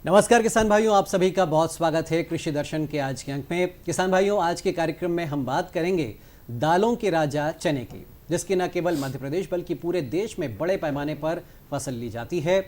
नमस्कार किसान भाइयों, आप सभी का बहुत स्वागत है कृषि दर्शन के आज के अंक में। किसान भाइयों, आज के कार्यक्रम में हम बात करेंगे दालों के राजा चने की, जिसकी न केवल मध्य प्रदेश बल्कि पूरे देश में बड़े पैमाने पर फसल ली जाती है।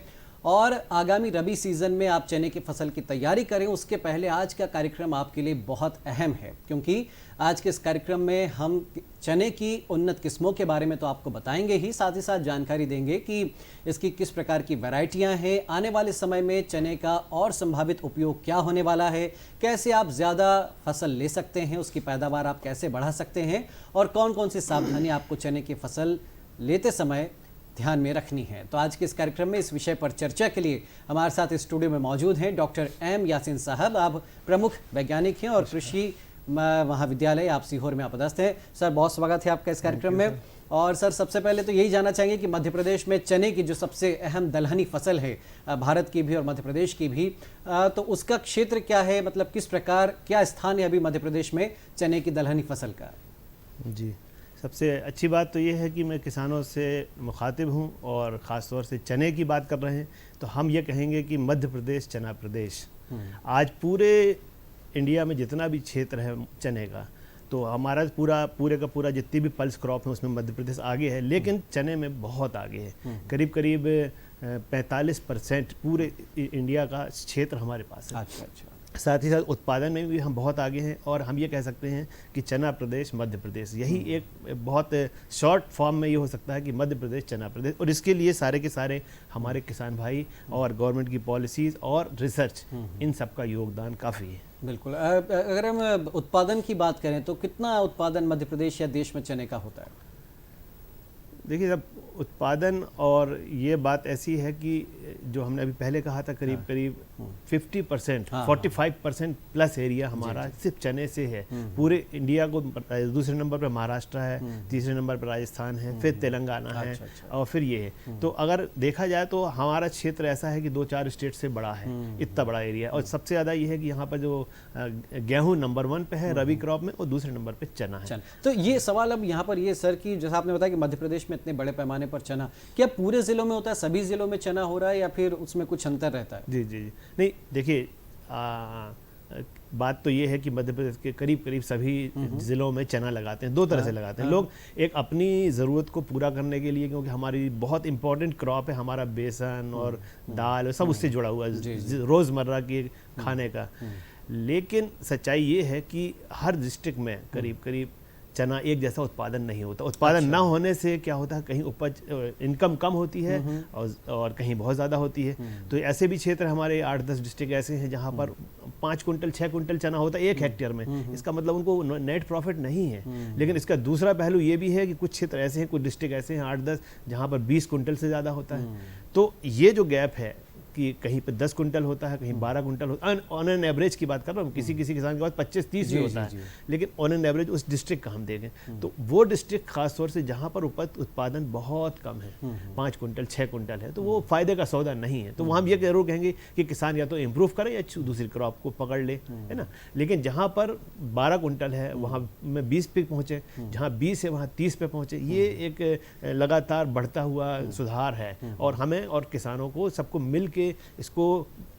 और आगामी रबी सीजन में आप चने की फसल की तैयारी करें उसके पहले आज का कार्यक्रम आपके लिए बहुत अहम है, क्योंकि आज के इस कार्यक्रम में हम चने की उन्नत किस्मों के बारे में तो आपको बताएंगे ही, साथ ही साथ जानकारी देंगे कि इसकी किस प्रकार की वैरायटियां हैं, आने वाले समय में चने का और संभावित उपयोग क्या होने वाला है, कैसे आप ज़्यादा फसल ले सकते हैं, उसकी पैदावार आप कैसे बढ़ा सकते हैं और कौन कौन सी सावधानियां आपको चने की फसल लेते समय ध्यान में रखनी है। तो आज के इस कार्यक्रम में इस विषय पर चर्चा के लिए हमारे साथ स्टूडियो में मौजूद हैं डॉक्टर एम यासीन साहब। आप प्रमुख वैज्ञानिक हैं और कृषि महाविद्यालय आप सीहोर में अपदस्थ हैं। सर, बहुत स्वागत है आपका इस कार्यक्रम में। और सर, सबसे पहले तो यही जानना चाहेंगे कि मध्य प्रदेश में चने की जो सबसे अहम दलहनी फसल है, भारत की भी और मध्य प्रदेश की भी, तो उसका क्षेत्र क्या है, मतलब किस प्रकार क्या स्थान है अभी मध्य प्रदेश में चने की दलहनी फसल का? जी, सबसे अच्छी बात तो ये है कि मैं किसानों से मुखातिब हूँ और ख़ास तौर से चने की बात कर रहे हैं, तो हम ये कहेंगे कि मध्य प्रदेश चना प्रदेश। आज पूरे इंडिया में जितना भी क्षेत्र है चने का, तो हमारा पूरे का पूरा जितनी भी पल्स क्रॉप है उसमें मध्य प्रदेश आगे है, लेकिन चने में बहुत आगे है। करीब करीब 45% पूरे इंडिया का क्षेत्र हमारे पास है। अच्छा। साथ ही साथ उत्पादन में भी हम बहुत आगे हैं और हम ये कह सकते हैं कि चना प्रदेश मध्य प्रदेश, यही एक बहुत शॉर्ट फॉर्म में ये हो सकता है कि मध्य प्रदेश चना प्रदेश। और इसके लिए सारे के सारे हमारे किसान भाई और गवर्नमेंट की पॉलिसीज़ और रिसर्च, इन सब का योगदान काफ़ी है। बिल्कुल। अगर हम उत्पादन की बात करें तो कितना उत्पादन मध्य प्रदेश या देश में चने का होता है? देखिए, जब उत्पादन और ये बात ऐसी है कि जो हमने अभी पहले कहा था करीब 50%, 45% प्लस एरिया हमारा सिर्फ चने से है। पूरे इंडिया को दूसरे नंबर पर महाराष्ट्र है, तीसरे नंबर पर राजस्थान है, फिर तेलंगाना है और फिर ये है। तो अगर देखा जाए तो हमारा क्षेत्र ऐसा है कि 2-4 स्टेट से बड़ा है, इतना बड़ा एरिया। और सबसे ज़्यादा ये है कि यहाँ पर जो गेहूँ नंबर 1 पे है रबी क्रॉप में, और दूसरे नंबर पर चना है। तो ये सवाल अब यहाँ पर ये सर कि जैसा आपने बताया कि मध्य प्रदेश में इतने बड़े पैमाने पर चना, क्या पूरे जिलों में होता है, सभी जिलों में चना हो रहा है या फिर उसमें कुछ अंतर रहता है? जी, नहीं, देखिए, बात तो ये है कि मध्य प्रदेश के करीब करीब सभी ज़िलों में चना लगाते हैं। 2 तरह से लगाते हैं लोग। एक अपनी ज़रूरत को पूरा करने के लिए, क्योंकि हमारी बहुत इंपॉर्टेंट क्रॉप है, हमारा बेसन और दाल सब उससे जुड़ा हुआ है, रोज़मर्रा के खाने का। लेकिन सच्चाई ये है कि हर डिस्ट्रिक्ट में करीब करीब चना एक जैसा उत्पादन नहीं होता। उत्पादन ना होने से क्या होता है, कहीं उपज इनकम कम होती है और कहीं बहुत ज़्यादा होती है। तो ऐसे भी क्षेत्र हमारे 8-10 डिस्ट्रिक्ट ऐसे हैं जहाँ पर 5 कुंटल 6 कुंटल चना होता है 1 हेक्टेयर में। इसका मतलब उनको नेट प्रॉफिट नहीं है। लेकिन इसका दूसरा पहलू ये भी है कि कुछ क्षेत्र ऐसे हैं, कुछ डिस्ट्रिक्ट ऐसे हैं 8-10 जहाँ पर 20 कुंटल से ज़्यादा होता है। तो ये जो गैप है कि कहीं पे 10 कुंटल होता है, कहीं 12 कुंटल होता है, ऑन एन एवरेज की बात कर रहा हूँ। किसी किसान के पास 25-30 भी होता है, लेकिन ऑन एन एवरेज उस डिस्ट्रिक्ट का हम देखें तो वो डिस्ट्रिक्ट खासतौर से जहाँ पर उत्पादन बहुत कम है, 5 कुंटल 6 कुंटल है, तो वो फायदे का सौदा नहीं है। तो वहाँ हम ये जरूर कहेंगे कि किसान या तो इम्प्रूव करे या दूसरी क्रॉप को पकड़ ले, है ना। लेकिन जहाँ पर 12 कुंटल है वहाँ में 20 पे पहुँचे, जहाँ 20 है वहाँ 30 पे पहुँचे, ये एक लगातार बढ़ता हुआ सुधार है। और हमें और किसानों को सबको मिल के इसको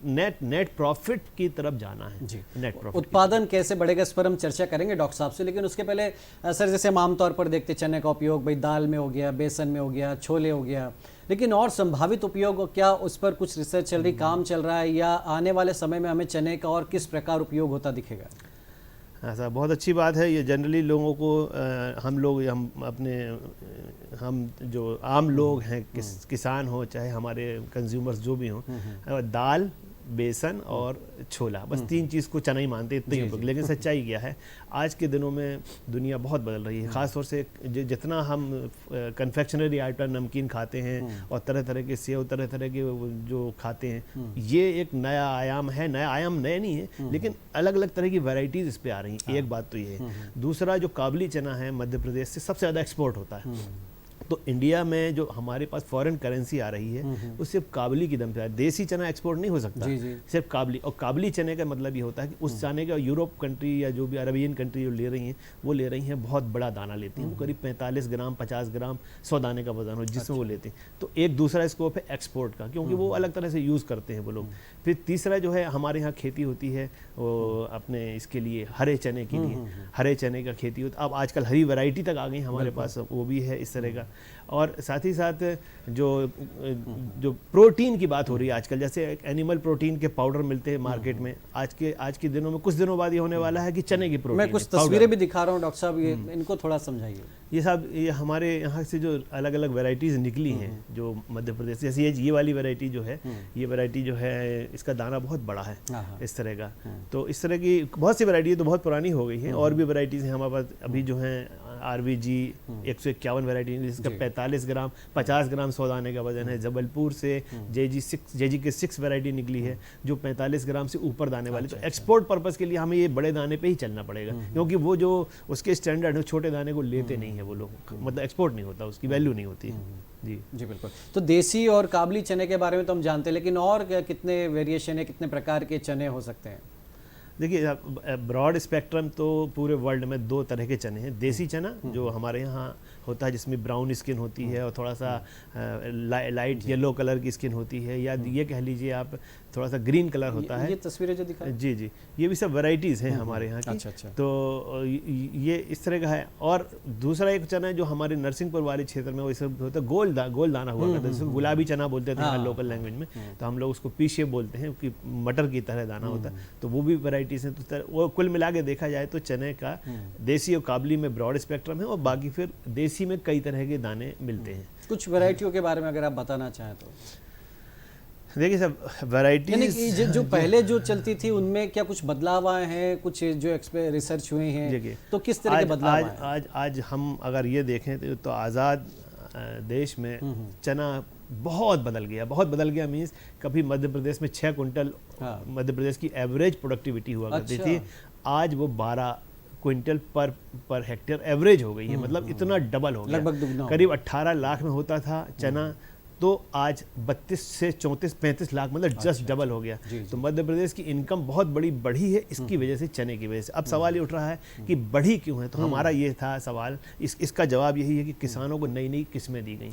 नेट प्रॉफिट की तरफ जाना है। जी, नेट प्रॉफिट। उत्पादन कैसे बढ़ेगा इस पर हम चर्चा करेंगे डॉक्टर साहब से, लेकिन उसके पहले सर, जैसे हम आमतौर पर देखते चने का उपयोग भाई दाल में हो गया, बेसन में हो गया, छोले हो गया, लेकिन और संभावित उपयोग क्या, उस पर कुछ रिसर्च चल रही, काम चल रहा है, या आने वाले समय में हमें चने का और किस प्रकार उपयोग होता दिखेगा? ऐसा बहुत अच्छी बात है। ये जनरली लोगों को हम जो आम लोग हैं, किसान हो चाहे हमारे कंज्यूमर्स जो भी हों, दाल, बेसन और छोला, बस 3 चीज़ को चना ही मानते, इतने ही। लेकिन सच्चाई क्या है, आज के दिनों में दुनिया बहुत बदल रही है। ख़ासतौर से जितना हम कन्फेक्शनरी आइटम, नमकीन खाते हैं और तरह तरह के सेव, तरह तरह के जो खाते हैं, ये एक नया आयाम है। नया आयाम नया नहीं है, लेकिन अलग अलग तरह की वैरायटीज़ इस पर आ रही हैं। एक बात तो ये है। दूसरा, जो काबुली चना है मध्य प्रदेश से सबसे ज़्यादा एक्सपोर्ट होता है। तो इंडिया में जो हमारे पास फॉरेन करेंसी आ रही है वो सिर्फ काबली की दम पे है। देसी चना एक्सपोर्ट नहीं हो सकता, सिर्फ काबली। और काबली चने का मतलब ये होता है कि उस चने का यूरोप कंट्री या जो भी अरबियन कंट्री जो ले रही हैं वो ले रही हैं, बहुत बड़ा दाना लेती हैं, वो करीब 45 ग्राम 50 ग्राम 100 दाने का वजन हो जिसमें वो लेते हैं। तो एक दूसरा स्कोप है एक्सपोर्ट का, क्योंकि वो अलग तरह से यूज़ करते हैं वो लोग। फिर तीसरा जो है हमारे यहाँ खेती होती है वो अपने इसके लिए हरे चने के लिए, हरे चने का खेती होता है। अब आजकल हरी वैरायटी तक आ गई हमारे पास, वो भी है इस तरह का। और साथ ही साथ जो प्रोटीन की बात हो रही है आजकल, जैसे एनिमल प्रोटीन के पाउडर मिलते हैं मार्केट में, आज के दिनों में कुछ दिनों बाद ये होने वाला है कि चने की प्रोटीन। मैं कुछ तस्वीरें भी दिखा रहा हूँ डॉक्टर साहब, ये इनको थोड़ा समझाइए। ये हमारे यहाँ से जो अलग अलग वैरायटीज़ निकली हैं जो मध्य प्रदेश, जैसे ये वाली वैरायटी जो है, ये वैरायटी जो है इसका दाना बहुत बड़ा है इस तरह का। तो इस तरह की बहुत सी वैरायटी तो बहुत पुरानी हो गई हैं, और भी वैरायटीज़ हैं हमारे पास अभी जो हैं। RVG 151 वैरायटी जिसका 45 ग्राम 50 ग्राम 100 दाने का वजन है। जबलपुर से JG के 6 वैरायटी निकली है जो 45 ग्राम से ऊपर दाने वाली। तो एक्सपोर्ट पर्पस के लिए हमें ये बड़े दाने पे ही चलना पड़ेगा, क्योंकि वो जो उसके स्टैंडर्ड है छोटे दाने को लेते नहीं है वो लोग, मतलब एक्सपोर्ट नहीं होता, उसकी वैल्यू नहीं होती है। जी बिल्कुल। तो देसी और काबली चने के बारे में तो हम जानते हैं, लेकिन और कितने वेरिएशन है, कितने प्रकार के चने हो सकते हैं? देखिए, ब्रॉड स्पेक्ट्रम तो पूरे वर्ल्ड में 2 तरह के चने हैं। देसी चना जो हमारे यहाँ होता है जिसमें ब्राउन स्किन होती है और थोड़ा सा लाइट येलो कलर की स्किन होती है, या ये कह लीजिए आप थोड़ा सा ग्रीन कलर होता है। ये तस्वीरें जो दिखा, जी, ये भी सब वैरायटीज़ हैं हमारे यहाँ की। अच्छा। तो ये इस तरह का है। और दूसरा एक चना है जो हमारे नरसिंहपुर वाले क्षेत्र में वो सब होता है, गोल दाना हुआ करता है, जिसको गुलाबी चना बोलते थे लोकल लैंग्वेज में, तो हम लोग उसको पीछे बोलते हैं कि मटर की तरह दाना होता है। तो वो भी वैरायटीज़ हैं। तो वो कुल मिला के देखा जाए तो चने का देसी और काबली में ब्रॉड स्पेक्ट्रम है, और बाकी फिर देसी में कई तरह के दाने मिलते हैं। कुछ वैरायटियों के बारे में अगर आप बताना चाहें तो? देखिए सब वैरायटी जो पहले जो चलती थी उनमें क्या कुछ बदलाव आए हैं, कुछ जो रिसर्च हुए हैं, तो किस तरह के बदलाव आए? आज हम अगर ये देखें तो आज़ाद देश में चना बहुत बदल गया। मीन्स कभी मध्य प्रदेश में 6 कुंटल मध्य प्रदेश की एवरेज प्रोडक्टिविटी हुआ करती थी, आज वो 12 क्विंटल पर हेक्टेयर एवरेज हो गई है। मतलब इतना डबल हो गया, लगभग दुगना। करीब 18 लाख में होता था चना, तो आज 32 से 34-35 लाख, मतलब जस्ट डबल हो गया। तो मध्य प्रदेश की इनकम बहुत बढ़ी है इसकी वजह से, चने की वजह से। अब सवाल ये उठ रहा है कि बढ़ी क्यों है, तो हमारा ये था सवाल, इसका जवाब यही है कि किसानों को नई किस्में दी गई।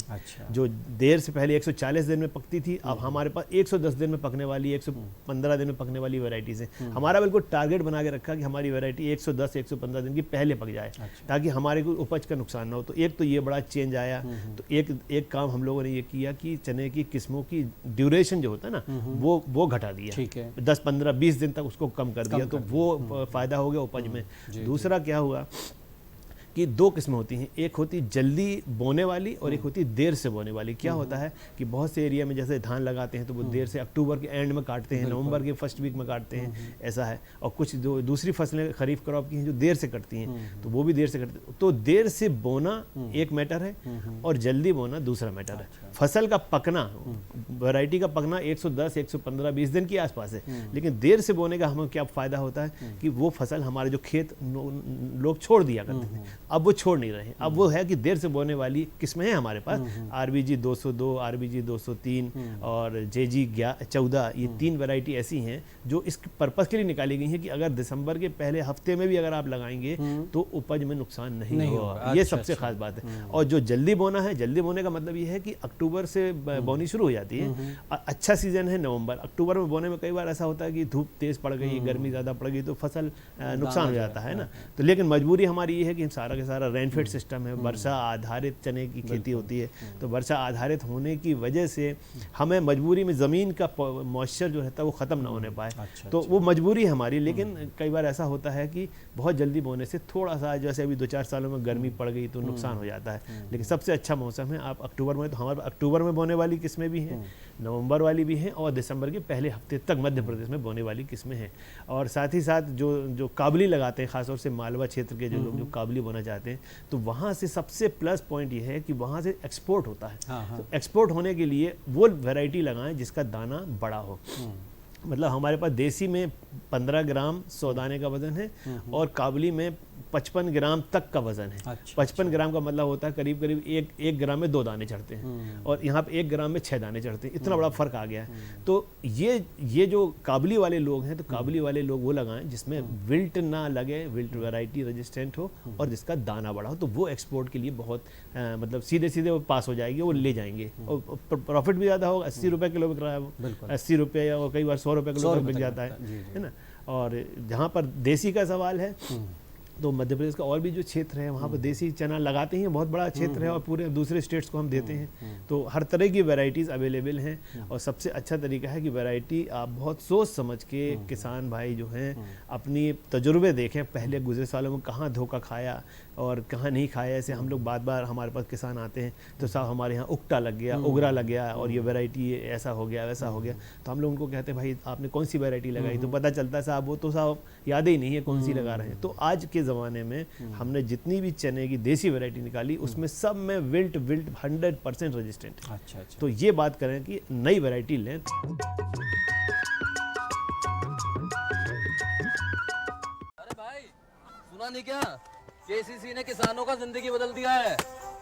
जो देर से पहले 140 दिन में पकती थी, अब हमारे पास 110 दिन में पकने वाली, 115 दिन में पकने वाली वैरायटीज़ हैं। हमारा बिल्कुल टारगेट बना के रखा कि हमारी वैरायटी 110-115 दिन की पहले पक जाए, ताकि हमारे को उपज का नुकसान ना हो। तो एक तो ये बड़ा चेंज आया। तो एक काम हम लोगों ने ये किया कि चने की किस्मों की ड्यूरेशन जो होता है ना, वो घटा दिया। ठीक है। 10-15-20 दिन तक उसको कम कर दिया, तो वो फायदा हो गया उपज में। दूसरा क्या हुआ कि 2 किस्में होती हैं, एक होती जल्दी बोने वाली और एक होती देर से बोने वाली। क्या होता है कि बहुत से एरिया में जैसे धान लगाते हैं तो वो देर से अक्टूबर के एंड में काटते हैं, नवंबर के फर्स्ट वीक में काटते हैं, ऐसा है। और कुछ जो दूसरी फसलें खरीफ क्रॉप की हैं जो देर से कटती हैं, तो वो भी देर से कटती हैं। तो देर से बोना एक मैटर है और जल्दी बोना दूसरा मैटर है। फसल का पकना, वैरायटी का पकना 110, 115, 20 दिन के आसपास है, लेकिन देर से बोने का हमें क्या फ़ायदा होता है कि वो फसल हमारे जो खेत लोग छोड़ दिया करते थे, अब वो छोड़ नहीं रहे। अब वो है कि देर से बोने वाली किस्में हैं हमारे पास, RBG 202, RBG 203 और JG 14, ये 3 वैरायटी ऐसी हैं जो इस पर्पस के लिए निकाली गई हैं कि अगर दिसंबर के पहले हफ्ते में भी अगर आप लगाएंगे तो उपज में नुकसान नहीं होगा। ये सबसे खास बात है। और जो जल्दी बोना है, जल्दी बोने का मतलब ये है कि अक्टूबर से बोनी शुरू हो जाती है। अच्छा सीजन है नवंबर, अक्टूबर में बोने में कई बार ऐसा होता है कि धूप तेज पड़ गई, गर्मी ज़्यादा पड़ गई, तो फसल नुकसान हो जाता है ना। तो लेकिन मजबूरी हमारी ये है कि सारा के सारा रेनफेड सिस्टम है, वर्षा आधारित चने की खेती होती है। तो वर्षा आधारित होने की वजह से हमें मजबूरी में ज़मीन का मॉइस्चर जो रहता है वो ख़त्म ना होने पाए। तो वो मजबूरी है हमारी। लेकिन कई बार ऐसा होता है कि बहुत जल्दी बोने से थोड़ा सा, जैसे अभी 2-4 सालों में गर्मी पड़ गई तो नुकसान हो जाता है। लेकिन सबसे अच्छा मौसम है आप अक्टूबर में, तो हमारे अक्टूबर में बोने वाली किस्में भी हैं, नवंबर वाली भी हैं, और दिसंबर के पहले हफ्ते तक मध्य प्रदेश में बोने वाली किस्में हैं। और साथ ही साथ जो काबली लगाते हैं, खासतौर से मालवा क्षेत्र के जो लोग जो काबली बोना चाहते हैं, तो वहाँ से सबसे प्लस पॉइंट ये है कि वहाँ से एक्सपोर्ट होता है। तो एक्सपोर्ट होने के लिए वो वैरायटी लगाएं जिसका दाना बड़ा हो। मतलब हमारे पास देसी में 15 ग्राम 100 दाने का वजन है और काबुली में 55 ग्राम तक का वजन है। अच्छा, 55 ग्राम का मतलब होता है करीब करीब एक ग्राम में 2 दाने चढ़ते हैं और यहाँ पे 1 ग्राम में 6 दाने चढ़ते हैं। इतना बड़ा फर्क आ गया है। तो ये जो काबुली वाले लोग हैं, तो काबुली वाले लोग वो लगाएं जिसमें विल्ट ना लगे, विल्ट वैरायटी रेजिस्टेंट हो और जिसका दाना बड़ा हो, तो वो एक्सपोर्ट के लिए बहुत मतलब सीधे वो पास हो जाएगी, वो ले जाएंगे और प्रॉफिट भी ज़्यादा होगा। 80 रुपये किलो बिक रहा है वो, 80 रुपये और कई बार 100 रुपये किलो तक बिक जाता है ना। और जहाँ पर देसी का सवाल है, तो मध्य प्रदेश का और भी जो क्षेत्र है वहाँ पर देसी चना लगाते हैं, बहुत बड़ा क्षेत्र है और पूरे दूसरे स्टेट्स को हम देते हैं। तो हर तरह की वैरायटीज़ अवेलेबल हैं और सबसे अच्छा तरीका है कि वैरायटी आप बहुत सोच समझ के किसान भाई जो हैं अपनी तजुर्बे देखें, पहले गुजरे सालों में कहाँ धोखा खाया और कहाँ नहीं खाया। ऐसे हम लोग बार हमारे पास किसान आते हैं तो साहब हमारे यहाँ उगटा लग गया, उगरा लग गया और ये वैरायटी ऐसा हो गया वैसा हो गया। तो हम लोग उनको कहते हैं भाई आपने कौन सी वैरायटी लगाई, तो पता चलता है साहब वो तो साहब याद ही नहीं है कौन सी लगा रहे हैं। तो आज के ज़माने में हमने जितनी भी चने की देसी वैरायटी निकाली उसमें सब में विल्ट 100% रेजिस्टेंट है। अच्छा। तो ये बात करें कि नई वैरायटी लें। अरे भाई सुना नहीं क्या, केसीसी ने किसानों का जिंदगी बदल दिया है।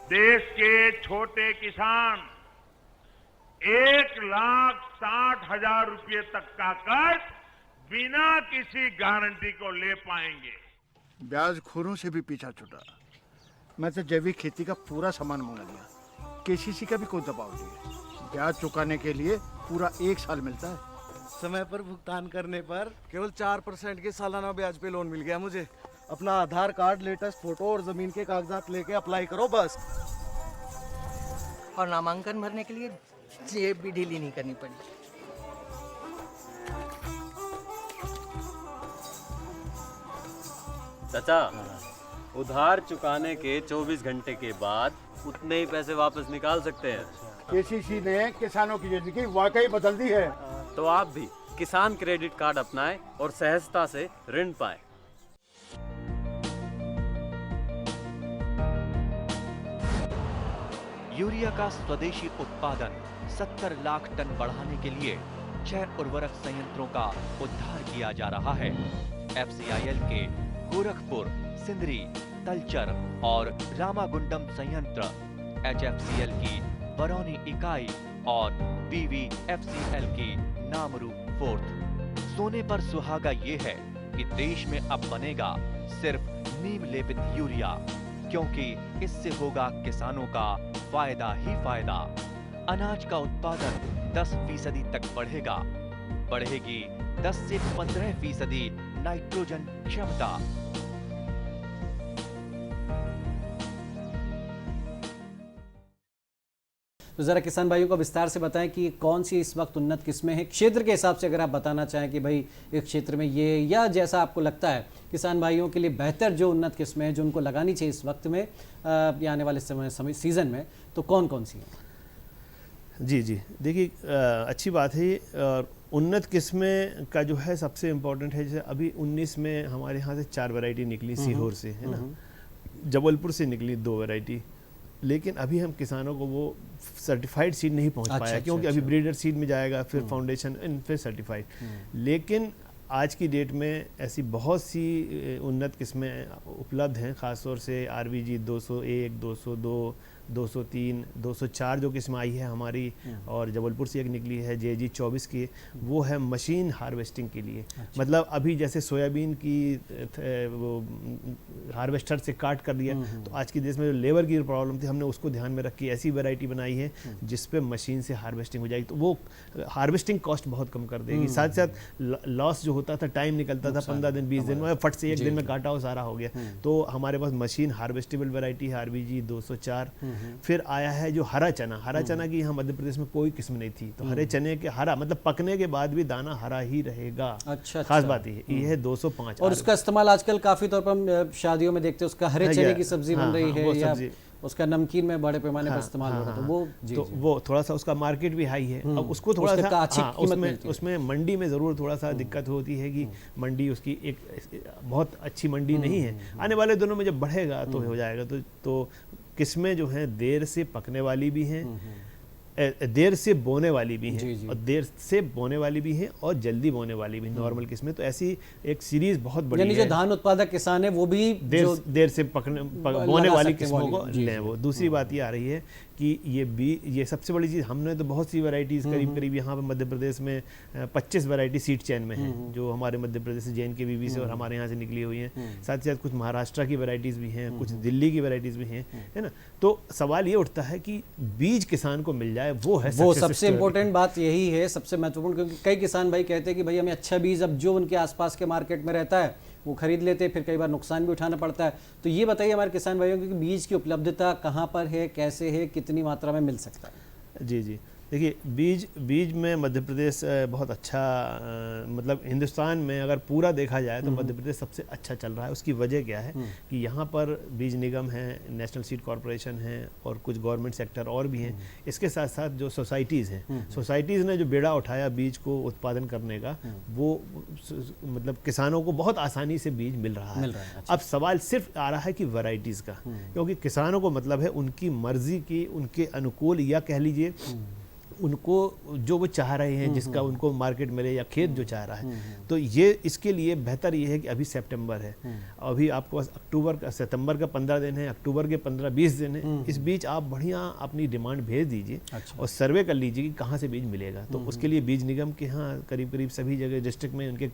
देश के छोटे किसान 1,60,000 रुपये तक का कर्ज बिना किसी गारंटी को ले पाएंगे। ब्याज खोरों से भी पीछा छूटा। मैं तो जैविक खेती का पूरा सामान मंगा लिया, केसीसी का भी कोई दबाव नहीं है। ब्याज चुकाने के लिए पूरा 1 साल मिलता है। समय पर भुगतान करने पर केवल 4% के सालाना ब्याज पे लोन मिल गया मुझे। अपना आधार कार्ड, लेटेस्ट फोटो और जमीन के कागजात लेके अप्लाई करो बस। और नामांकन भरने के लिए जेब भी ढीली नहीं करनी पड़ी। चाचा, उधार चुकाने के 24 घंटे के बाद उतने ही पैसे वापस निकाल सकते हैं। केसीसी ने किसानों की जिंदगी वाकई बदल दी है। तो आप भी किसान क्रेडिट कार्ड अपनाएं और सहजता से ऋण पाएं। यूरिया का स्वदेशी उत्पादन 70 लाख टन बढ़ाने के लिए 6 उर्वरक संयंत्रों का उद्धार किया जा रहा है। FCIL के गोरखपुर, सिंदरी, तलचर और रामागुंडम संयंत्र, HFCL की बरौनी इकाई और BVFCL की नामरू फोर्थ। सोने पर सुहागा ये है कि देश में अब बनेगा सिर्फ नीम लेपित यूरिया, क्योंकि इससे होगा किसानों का फायदा ही फायदा। अनाज का उत्पादन 10% तक बढ़ेगा, बढ़ेगी 10 से 15% नाइट्रोजन क्षमता। तो ज़रा किसान भाइयों को विस्तार से बताएं कि कौन सी इस वक्त उन्नत किस्में हैं क्षेत्र के हिसाब से। अगर आप बताना चाहें कि भाई इस क्षेत्र में ये, या जैसा आपको लगता है किसान भाइयों के लिए बेहतर जो उन्नत किस्में हैं जो उनको लगानी चाहिए इस वक्त में या आने वाले समय सीज़न में, तो कौन कौन सी हैं? जी देखिए, अच्छी बात है। और उन्नत किस्में का जो है सबसे इम्पोर्टेंट है, जैसे अभी 19 में हमारे यहाँ से 4 वैरायटी निकली सीहोर से, है ना। जबलपुर से निकली 2 वैरायटी, लेकिन अभी हम किसानों को वो सर्टिफाइड सीड नहीं पहुंच पाया, क्योंकि अभी ब्रीडर सीड में जाएगा, फिर फाउंडेशन एंड फिर सर्टिफाइड। लेकिन आज की डेट में ऐसी बहुत सी उन्नत किस्में उपलब्ध हैं, ख़ासतौर से RVG 201, 202, 203, 204 जो किस्म आई है हमारी, और जबलपुर से एक निकली है JG 24 की, वो है मशीन हार्वेस्टिंग के लिए। मतलब अभी जैसे सोयाबीन की वो हार्वेस्टर से काट कर दिया, तो आज की देश में जो लेबर की प्रॉब्लम थी, हमने उसको ध्यान में रख के ऐसी वैरायटी बनाई है जिस पे मशीन से हार्वेस्टिंग हो जाएगी, तो वो हार्वेस्टिंग कॉस्ट बहुत कम कर देगी। साथ साथ लॉस जो होता था, टाइम निकलता था 15 दिन 20 दिन में, फट से 1 दिन में काटा हो सारा हो गया। तो हमारे पास मशीन हार्वेस्टेबल वैरायटी है RVG 204। फिर आया है जो हरा चना की यहाँ मध्य प्रदेश में कोई किस्म नहीं थी, तो हरे चने के हरा मतलब पकने के बाद भी दाना हरा ही रहेगा। अच्छा, खास बात ये है 205। और उसका इस्तेमाल आजकल काफी तौर पर हम शादियों में देखते हैं, उसका हरे चने की सब्जी बन रही है, या उसका नमकीन में बड़े पैमाने पर इस्तेमाल हो रहा है, तो वो थोड़ा सा उसका मार्केट भी हाई है। अब उसको थोड़ा सा उसमें मंडी में ज़रूर थोड़ा सा दिक्कत होती है कि मंडी उसकी एक बहुत अच्छी मंडी नहीं है। आने वाले दिनों में जब बढ़ेगा तो हो जाएगा। तो किस्में जो हैं देर से पकने वाली भी हैं, देर से बोने वाली भी जी, हैं जी। और देर से बोने वाली भी हैं और जल्दी बोने वाली भी नॉर्मल किस्में। तो ऐसी एक सीरीज बहुत बड़ी यानी है। जो धान उत्पादक किसान है वो भी देर से बोने लगा वाली सकते हैं किस्मों वाली, को जी, लें जी। वो। दूसरी बात ये आ रही है कि ये सबसे बड़ी चीज़, हमने तो बहुत सी वैरायटीज़ करीब यहाँ पे मध्य प्रदेश में 25 वैरायटी सीड चैन में हैं, जो हमारे मध्य प्रदेश से JNKVB से और हमारे यहाँ से निकली हुई हैं। साथ ही साथ कुछ महाराष्ट्र की वैरायटीज़ भी हैं, कुछ दिल्ली की वैरायटीज़ भी हैं, है ना। तो सवाल ये उठता है कि बीज किसान को मिल जाए, वो है वो success सबसे story। इम्पोर्टेंट बात यही है, सबसे महत्वपूर्ण, क्योंकि कई किसान भाई कहते हैं कि भाई हमें अच्छा बीज अब जो उनके आसपास के मार्केट में रहता है वो खरीद लेते हैं, फिर कई बार नुकसान भी उठाना पड़ता है। तो ये बताइए हमारे किसान भाइयों को कि बीज की उपलब्धता कहाँ पर है, कैसे है, कितनी मात्रा में मिल सकता है? जी जी, देखिए बीज में मध्य प्रदेश बहुत अच्छा, मतलब हिंदुस्तान में अगर पूरा देखा जाए तो मध्य प्रदेश सबसे अच्छा चल रहा है। उसकी वजह क्या है कि यहाँ पर बीज निगम है, नेशनल सीड कॉरपोरेशन है और कुछ गवर्नमेंट सेक्टर और भी हैं। इसके साथ साथ जो सोसाइटीज़ हैं, सोसाइटीज़ ने जो बेड़ा उठाया बीज को उत्पादन करने का, वो मतलब किसानों को बहुत आसानी से बीज मिल रहा है। अच्छा। अब सवाल सिर्फ आ रहा है कि वैरायटीज़ का, क्योंकि किसानों को मतलब है उनकी मर्जी की, उनके अनुकूल, या कह लीजिए उनको जो वो चाह रहे हैं, जिसका उनको मार्केट मिले या खेत जो चाह रहा है। तो ये इसके लिए बेहतर ये है कि अभी सितंबर है, अभी आपके पास सितंबर का 15 दिन है, अक्टूबर के 15-20 दिन है। इस बीच आप बढ़िया अपनी डिमांड भेज दीजिए और सर्वे कर लीजिए कि कहाँ से बीज मिलेगा। तो उसके लिए बीज निगम के यहाँ करीब सभी जगह डिस्ट्रिक्ट में उनके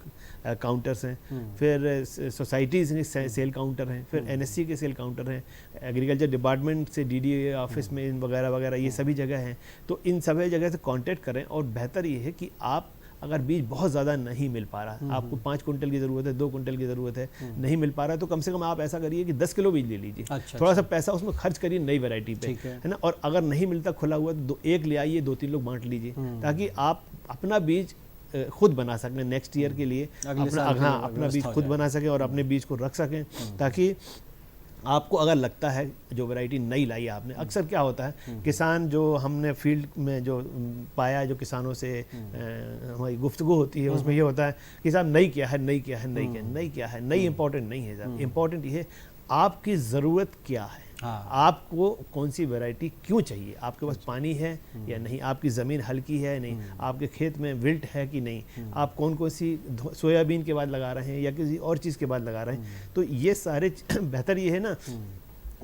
काउंटर्स हैं, फिर सोसाइटीज़ में सेल काउंटर हैं, फिर NSC के सेल काउंटर हैं, एग्रीकल्चर डिपार्टमेंट से DDA ऑफिस में वगैरह वगैरह, ये सभी जगह हैं। तो इन सभी जगह से कांटेक्ट करें। और बेहतर ये है कि आप अगर बीज बहुत ज़्यादा नहीं मिल पा रहा, आपको 5 कुंटल की ज़रूरत है, 2 कुंटल की ज़रूरत है, नहीं मिल पा रहा, तो कम से कम आप ऐसा करिए कि 10 किलो बीज ले लीजिए। थोड़ा सा पैसा उसमें खर्च करिए नई वैरायटी पे, है ना। और अगर नहीं मिलता खुला हुआ तो एक ले आइए, 2-3 लोग बांट लीजिए, ताकि आप अपना बीज खुद बना सकें नेक्स्ट ईयर के लिए, अपना बीज खुद बना सकें और अपने बीज को रख सकें। ताकि आपको अगर लगता है जो वैरायटी नई लाई आपने, अक्सर क्या होता है किसान, जो हमने फील्ड में जो पाया, जो किसानों से हमारी गुफ्तगू होती है, उसमें ये होता है कि साहब नई क्या है, नई क्या है, नई क्या है, नई क्या है। नई इंपॉर्टेंट नहीं है साहब, इंपॉर्टेंट ये है आपकी ज़रूरत क्या है, आपको कौन सी वैरायटी क्यों चाहिए, आपके पास पानी है या नहीं, आपकी ज़मीन हल्की है नहीं, आपके खेत में विल्ट है कि नहीं, आप कौन कौन सी सोयाबीन के बाद लगा रहे हैं या किसी और चीज़ के बाद लगा रहे हैं। तो ये सारे बेहतर ये है ना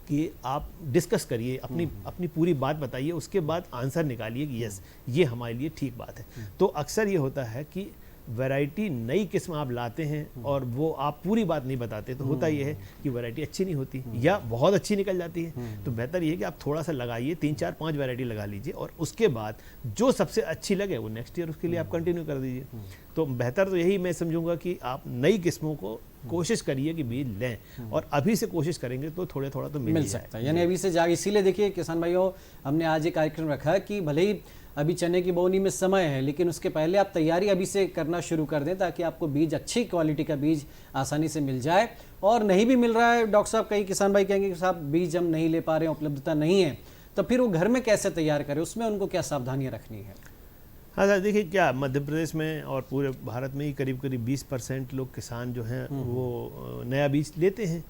कि आप डिस्कस करिए, अपनी पूरी बात बताइए, उसके बाद आंसर निकालिए कि यस ये हमारे लिए ठीक बात है। तो अक्सर ये होता है कि वैरायटी नई किस्म आप लाते हैं और वो आप पूरी बात नहीं बताते, तो होता ये है कि वैरायटी अच्छी नहीं होती या बहुत अच्छी निकल जाती है। तो बेहतर ये है कि आप थोड़ा सा लगाइए, 3-4-5 वैरायटी लगा लीजिए और उसके बाद जो सबसे अच्छी लगे वो नेक्स्ट ईयर उसके लिए आप कंटिन्यू कर दीजिए। तो बेहतर तो यही मैं समझूंगा कि आप नई किस्मों को कोशिश करिए कि बीज लें, और अभी से कोशिश करेंगे तो थोड़ा तो मिल सकता है। यानी अभी से इसीलिए देखिए किसान भाइयों, हमने आज एक कार्यक्रम रखा है कि भले ही अभी चने की बोनी में समय है, लेकिन उसके पहले आप तैयारी अभी से करना शुरू कर दें, ताकि आपको बीज, अच्छी क्वालिटी का बीज आसानी से मिल जाए। और नहीं भी मिल रहा है डॉक्टर साहब, कई किसान भाई कहेंगे कि साहब बीज हम नहीं ले पा रहे हैं, उपलब्धता नहीं है, तो फिर वो घर में कैसे तैयार करें, उसमें उनको क्या सावधानियाँ रखनी है? हाँ सर, देखिए क्या मध्य प्रदेश में और पूरे भारत में ही करीब 20% लोग किसान जो हैं वो नया बीज लेते हैं।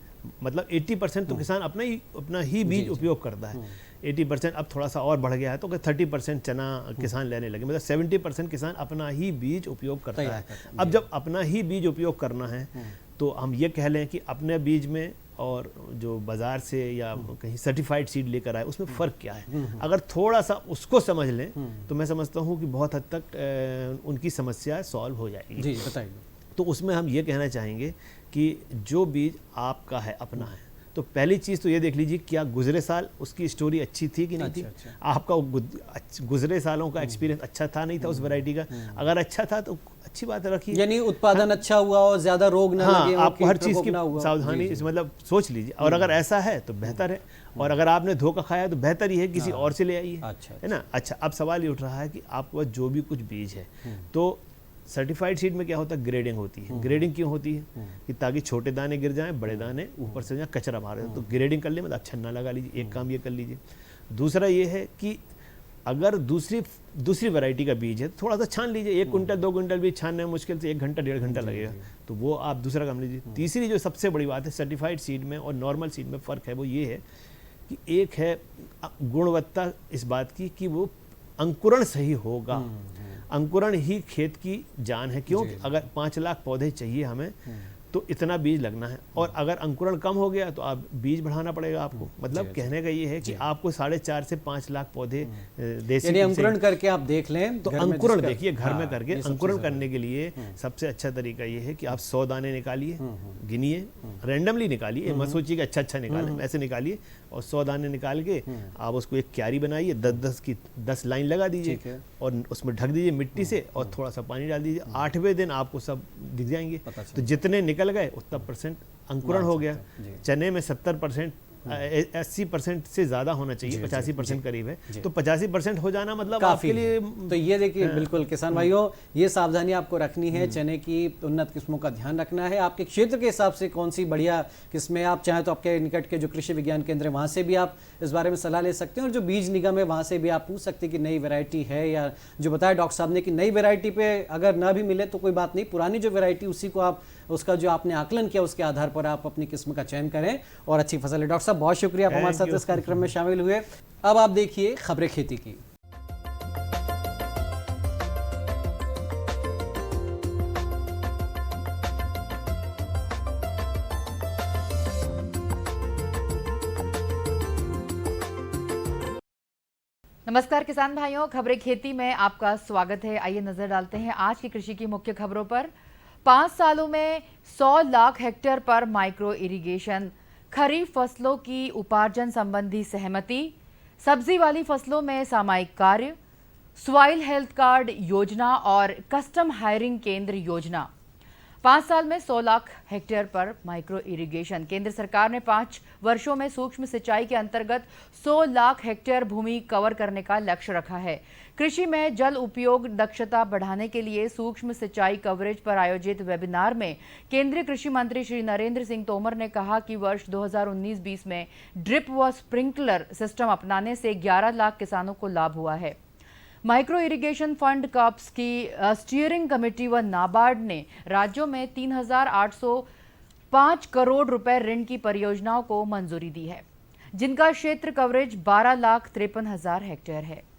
मतलब 80% तो किसान अपना ही बीज उपयोग करता है। 80% अब थोड़ा सा और बढ़ गया है, तो 30% चना किसान लेने लगे, मतलब 70% किसान अपना ही बीज उपयोग करता है। अब जब अपना ही बीज उपयोग करना है तो हम ये कह लें कि अपने बीज में और जो बाज़ार से या कहीं सर्टिफाइड सीड लेकर आए उसमें फ़र्क क्या है। अगर थोड़ा सा उसको समझ लें तो मैं समझता हूँ कि बहुत हद तक उनकी समस्या सॉल्व हो जाएगी। जी बताइए। तो उसमें हम ये कहना चाहेंगे कि जो बीज आपका है, अपना है, तो पहली चीज़ तो ये देख लीजिए क्या गुजरे साल उसकी स्टोरी अच्छी थी कि नहीं थी। आपका गुजरे सालों का एक्सपीरियंस अच्छा था नहीं था उस वैरायटी का, अगर अच्छा था तो अच्छी बात रखिए, यानी उत्पादन अच्छा हुआ और ज्यादा रोग ना लगे, आपको हर चीज़ की सावधानी मतलब सोच लीजिए। और अगर ऐसा है तो बेहतर है, और अगर आपने धोखा खाया तो बेहतर ही है किसी और से ले आइए, है ना। अच्छा, अब सवाल ये उठ रहा है कि आपके पास जो भी कुछ बीज है, तो सर्टिफाइड सीड में क्या होता है, ग्रेडिंग होती है। ग्रेडिंग क्यों होती है कि ताकि छोटे दाने गिर जाएं, बड़े दाने ऊपर से कचरा मारे, तो ग्रेडिंग कर ले, मतलब छन्ना लगा लीजिए, एक काम ये कर लीजिए। दूसरा ये है कि अगर दूसरी वैरायटी का बीज है तो थोड़ा सा छान लीजिए, 1 कुंटल 2 कुंटल बीज छानने में मुश्किल से 1 घंटा 1.5 घंटा लगेगा, तो वो आप दूसरा काम लीजिए। तीसरी जो सबसे बड़ी बात है सर्टिफाइड सीड में और नॉर्मल सीड में फ़र्क है, वो ये है कि एक है गुणवत्ता इस बात की कि वो अंकुरण सही होगा। अंकुरण ही खेत की जान है। क्यों? अगर 5 लाख पौधे चाहिए हमें तो इतना बीज लगना है, और अगर अंकुरण कम हो गया तो आप बीज बढ़ाना पड़ेगा आपको। मतलब कहने का ये है कि आपको 4.5 से 5 लाख पौधे देसी यानी अंकुरण करके आप देख लें तो घर में अंकुरण जिसका- देखिए घर में हाँ, करके ये सबसे अंकुरण जरूरी करने के लिए सबसे अच्छा तरीका ये है कि आप 100 दाने निकालिए, गिनिए, रैंडमली निकालिए, मत सोचिए कि अच्छा निकालें, ऐसे निकालिए और 100 दाने निकाल के आप उसको एक क्यारी बनाइए, 10 लाइन लगा ठीक दीजिए है। और उसमें ढक दीजिए मिट्टी से और थोड़ा सा पानी डाल दीजिए। 8वें दिन आपको सब दिख जाएंगे। पता चल तो जितने निकल गए उतना % अंकुरण हो गया। जी। चने में 70%, 80% से ज्यादा होना चाहिए, 85% करीब है। तो 85% हो जाना मतलब काफी आपके लिए तो ये देखिए बिल्कुल किसान भाइयों, ये सावधानी आपको रखनी है। चने की उन्नत किस्मों का ध्यान रखना है। आपके क्षेत्र के हिसाब से कौन सी बढ़िया किस्में, आप चाहें तो आपके निकट के जो कृषि विज्ञान केंद्र है वहां से भी आप इस बारे में सलाह ले सकते हैं, और जो बीज निगम है वहां से भी आप पूछ सकते हैं कि नई वैरायटी है, या जो बताया डॉक्टर साहब ने कि नई वैरायटी पे अगर ना भी मिले तो कोई बात नहीं, पुरानी जो वैरायटी उसी को आप, उसका जो आपने आकलन किया उसके आधार पर आप अपनी किस्म का चयन करें और अच्छी फसल है। डॉक्टर साहब बहुत शुक्रिया आप हमारे साथ इस कार्यक्रम में शामिल हुए। अब आप देखिए खबरें खेती की। नमस्कार किसान भाइयों, खबरें खेती में आपका स्वागत है। आइए नजर डालते हैं आज की कृषि की मुख्य खबरों पर। 5 सालों में 100 लाख हेक्टेयर पर माइक्रो इरिगेशन, खरीफ फसलों की उपार्जन संबंधी सहमति, सब्जी वाली फसलों में सामायिक कार्य, सॉइल हेल्थ कार्ड योजना और कस्टम हायरिंग केंद्र योजना। 5 साल में 100 लाख हेक्टेयर पर माइक्रो इरिगेशन। केंद्र सरकार ने 5 वर्षों में सूक्ष्म सिंचाई के अंतर्गत 100 लाख हेक्टेयर भूमि कवर करने का लक्ष्य रखा है। कृषि में जल उपयोग दक्षता बढ़ाने के लिए सूक्ष्म सिंचाई कवरेज पर आयोजित वेबिनार में केंद्रीय कृषि मंत्री श्री नरेंद्र सिंह तोमर ने कहा कि वर्ष 2019-20 में ड्रिप व स्प्रिंकलर सिस्टम अपनाने से 11 लाख किसानों को लाभ हुआ है। माइक्रो इरिगेशन फंड कॉप्स की स्टीयरिंग कमेटी व नाबार्ड ने राज्यों में 3,805 करोड़ रुपए ऋण की परियोजनाओं को मंजूरी दी है, जिनका क्षेत्र कवरेज 12,53,000 हेक्टेयर है।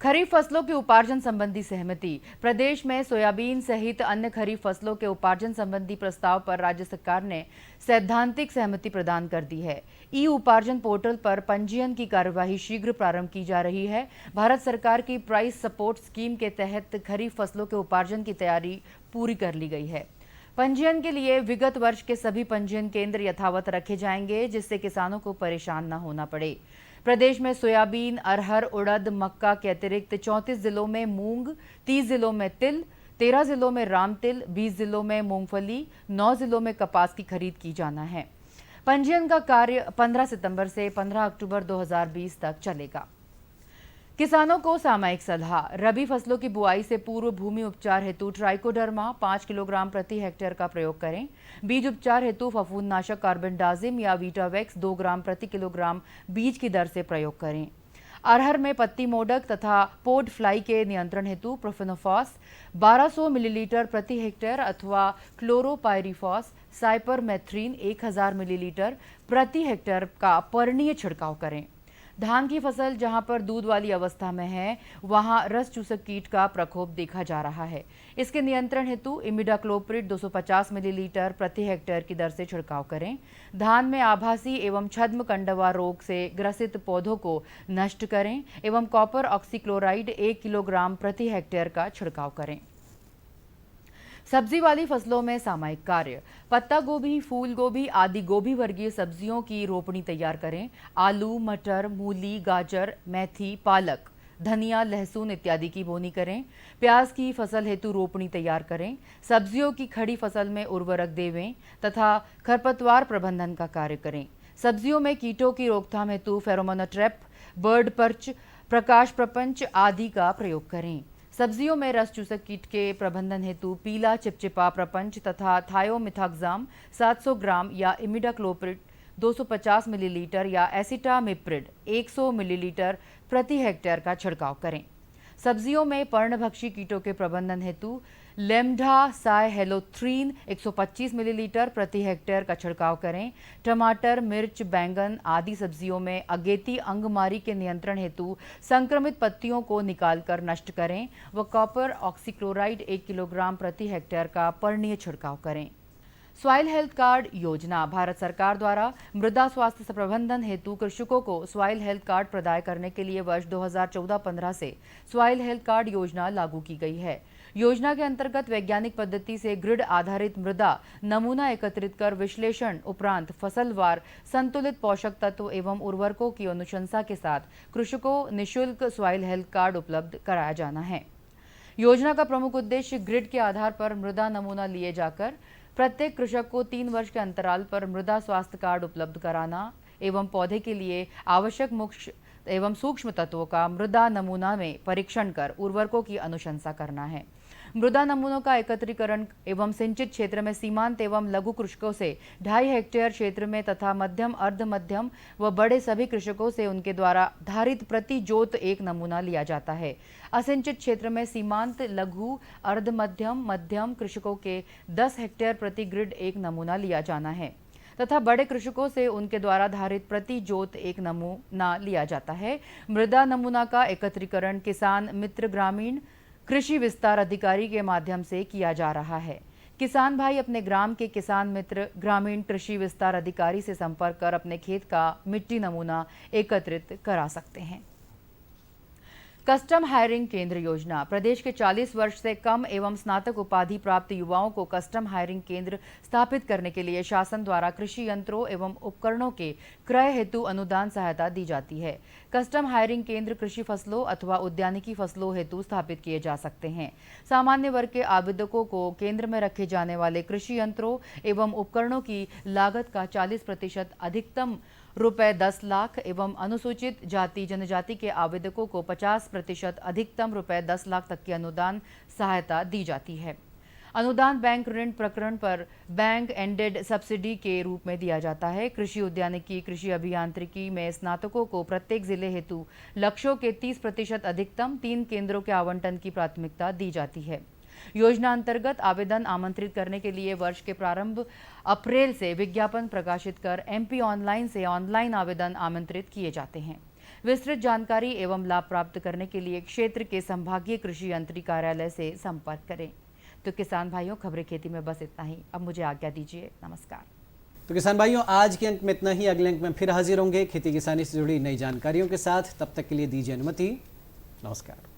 खरीफ फसलों के उपार्जन संबंधी सहमति। प्रदेश में सोयाबीन सहित अन्य खरीफ फसलों के उपार्जन संबंधी प्रस्ताव पर राज्य सरकार ने सैद्धांतिक सहमति प्रदान कर दी है। ई उपार्जन पोर्टल पर पंजीयन की कार्यवाही शीघ्र प्रारंभ की जा रही है। भारत सरकार की प्राइस सपोर्ट स्कीम के तहत खरीफ फसलों के उपार्जन की तैयारी पूरी कर ली गई है। पंजीयन के लिए विगत वर्ष के सभी पंजीयन केंद्र यथावत रखे जाएंगे, जिससे किसानों को परेशान न होना पड़े। प्रदेश में सोयाबीन, अरहर, उड़द, मक्का के अतिरिक्त 34 जिलों में मूंग, 30 जिलों में तिल, 13 जिलों में राम तिल, 20 जिलों में मूंगफली, 9 जिलों में कपास की खरीद की जाना है। पंजीयन का कार्य 15 सितंबर से 15 अक्टूबर 2020 तक चलेगा। किसानों को सामयिक सलाह। रबी फसलों की बुआई से पूर्व भूमि उपचार हेतु ट्राइकोडर्मा 5 किलोग्राम प्रति हेक्टेयर का प्रयोग करें। बीज उपचार हेतु फफूंदनाशक कार्बेंडाजिम या वीटावेक्स 2 ग्राम प्रति किलोग्राम बीज की दर से प्रयोग करें। अरहर में पत्ती मोडक तथा पोड फ्लाई के नियंत्रण हेतु प्रोफेनोफॉस 1200 मिलीलीटर प्रति हेक्टेयर अथवा क्लोरोपाइरिफॉस साइपरमेथ्रिन 1000 मिलीलीटर प्रति हेक्टेयर का पर्णीय छिड़काव करें। धान की फसल जहां पर दूध वाली अवस्था में है, वहां रस चूसक कीट का प्रकोप देखा जा रहा है। इसके नियंत्रण हेतु इमिडाक्लोप्रिड 250 मिलीलीटर प्रति हेक्टेयर की दर से छिड़काव करें। धान में आभासी एवं छद्म कंडवा रोग से ग्रसित पौधों को नष्ट करें एवं कॉपर ऑक्सीक्लोराइड 1 किलोग्राम प्रति हेक्टेयर का छिड़काव करें। सब्जी वाली फसलों में सामयिक कार्य। पत्ता गोभी, फूल गोभी आदि गोभी वर्गीय सब्जियों की रोपणी तैयार करें। आलू, मटर, मूली, गाजर, मेथी, पालक, धनिया, लहसुन इत्यादि की बोनी करें। प्याज की फसल हेतु रोपणी तैयार करें। सब्जियों की खड़ी फसल में उर्वरक देवें तथा खरपतवार प्रबंधन का कार्य करें। सब्जियों में कीटों की रोकथाम हेतु फेरोमोन ट्रैप, बर्ड पर्च, प्रकाश प्रपंच आदि का प्रयोग करें। सब्जियों में रस चूसक कीट के प्रबंधन हेतु पीला चिपचिपा प्रपंच तथा थायोमिथाक्साम 700 ग्राम या इमिडाक्लोप्रिड 250 मिलीलीटर या एसिटामिप्रिड 100 मिलीलीटर प्रति हेक्टेयर का छिड़काव करें। सब्जियों में पर्णभक्षी कीटों के प्रबंधन हेतु लेमडा साइहेलोथ्रीन 125 मिलीलीटर प्रति हेक्टेयर का छिड़काव करें। टमाटर, मिर्च, बैंगन आदि सब्जियों में अगेती अंगमारी के नियंत्रण हेतु संक्रमित पत्तियों को निकालकर नष्ट करें व कॉपर ऑक्सीक्लोराइड 1 किलोग्राम प्रति हेक्टेयर का पर्णीय छिड़काव करें। सॉइल हेल्थ कार्ड योजना भारत सरकार द्वारा मृदा स्वास्थ्य प्रबंधन हेतु कृषकों को सॉइल हेल्थ कार्ड प्रदान करने के लिए वर्ष 2014-15 से सॉइल हेल्थ कार्ड योजना लागू की गई है। योजना के अंतर्गत वैज्ञानिक पद्धति से ग्रिड आधारित मृदा नमूना एकत्रित कर विश्लेषण उपरांत फसलवार संतुलित पोषक तत्व एवं उर्वरकों की अनुशंसा के साथ कृषकों निःशुल्क सॉइल हेल्थ कार्ड उपलब्ध कराया जाना है। योजना का प्रमुख उद्देश्य ग्रिड के आधार पर मृदा नमूना लिए जाकर प्रत्येक कृषक को 3 वर्ष के अंतराल पर मृदा स्वास्थ्य कार्ड उपलब्ध कराना एवं पौधे के लिए आवश्यक मुख्य एवं सूक्ष्म तत्वों का मृदा नमूना में परीक्षण कर उर्वरकों की अनुशंसा करना है। मृदा नमूनों का एकत्रीकरण एवं सिंचित क्षेत्र में सीमांत एवं लघु कृषकों से 2.5 हेक्टेयर क्षेत्र में तथा मध्यम, अर्ध मध्यम व बड़े सभी कृषकों से उनके द्वारा धारित प्रति जोत एक नमूना लिया जाता है। असिंचित क्षेत्र में सीमांत, लघु, अर्ध मध्यम, मध्यम कृषकों के 10 हेक्टेयर प्रति ग्रिड एक नमूना लिया जाना है तथा बड़े कृषकों से उनके द्वारा धारित प्रति जोत एक नमूना लिया जाता है। मृदा नमूना का एकत्रीकरण किसान मित्र ग्रामीण कृषि विस्तार अधिकारी के माध्यम से किया जा रहा है। किसान भाई अपने ग्राम के किसान मित्र ग्रामीण कृषि विस्तार अधिकारी से संपर्क कर अपने खेत का मिट्टी नमूना एकत्रित करा सकते हैं। कस्टम हायरिंग केंद्र योजना प्रदेश के 40 वर्ष से कम एवं स्नातक उपाधि प्राप्त युवाओं को कस्टम हायरिंग केंद्र स्थापित करने के लिए शासन द्वारा कृषि यंत्रों एवं उपकरणों के क्रय हेतु अनुदान सहायता दी जाती है। कस्टम हायरिंग केंद्र कृषि फसलों अथवा उद्यानिकी फसलों हेतु स्थापित किए जा सकते हैं। सामान्य वर्ग के आवेदकों को केंद्र में रखे जाने वाले कृषि यंत्रों एवं उपकरणों की लागत का 40% अधिकतम रुपए 10 लाख एवं अनुसूचित जाति जनजाति के आवेदकों को 50% अधिकतम रुपए 10 लाख तक की अनुदान सहायता दी जाती है। अनुदान बैंक ऋण प्रकरण पर बैंक एंडेड सब्सिडी के रूप में दिया जाता है। कृषि उद्यानिकी, कृषि अभियांत्रिकी में स्नातकों को प्रत्येक जिले हेतु लक्ष्यों के 30% अधिकतम 3 केंद्रों के आवंटन की प्राथमिकता दी जाती है। योजना अंतर्गत आवेदन आमंत्रित करने के लिए वर्ष के प्रारंभ अप्रैल से विज्ञापन प्रकाशित कर MP ऑनलाइन से ऑनलाइन आवेदन आमंत्रित किए जाते हैं। विस्तृत जानकारी एवं लाभ प्राप्त करने के लिए क्षेत्र के संभागीय कृषि यंत्री कार्यालय से संपर्क करें। तो किसान भाइयों, खबरें खेती में बस इतना ही। अब मुझे आज्ञा दीजिए। नमस्कार। तो किसान भाइयों, आज के अंक में इतना ही। अगले अंक में फिर हाजिर होंगे खेती किसानी से जुड़ी नई जानकारियों के साथ। तब तक के लिए दीजिए अनुमति। नमस्कार।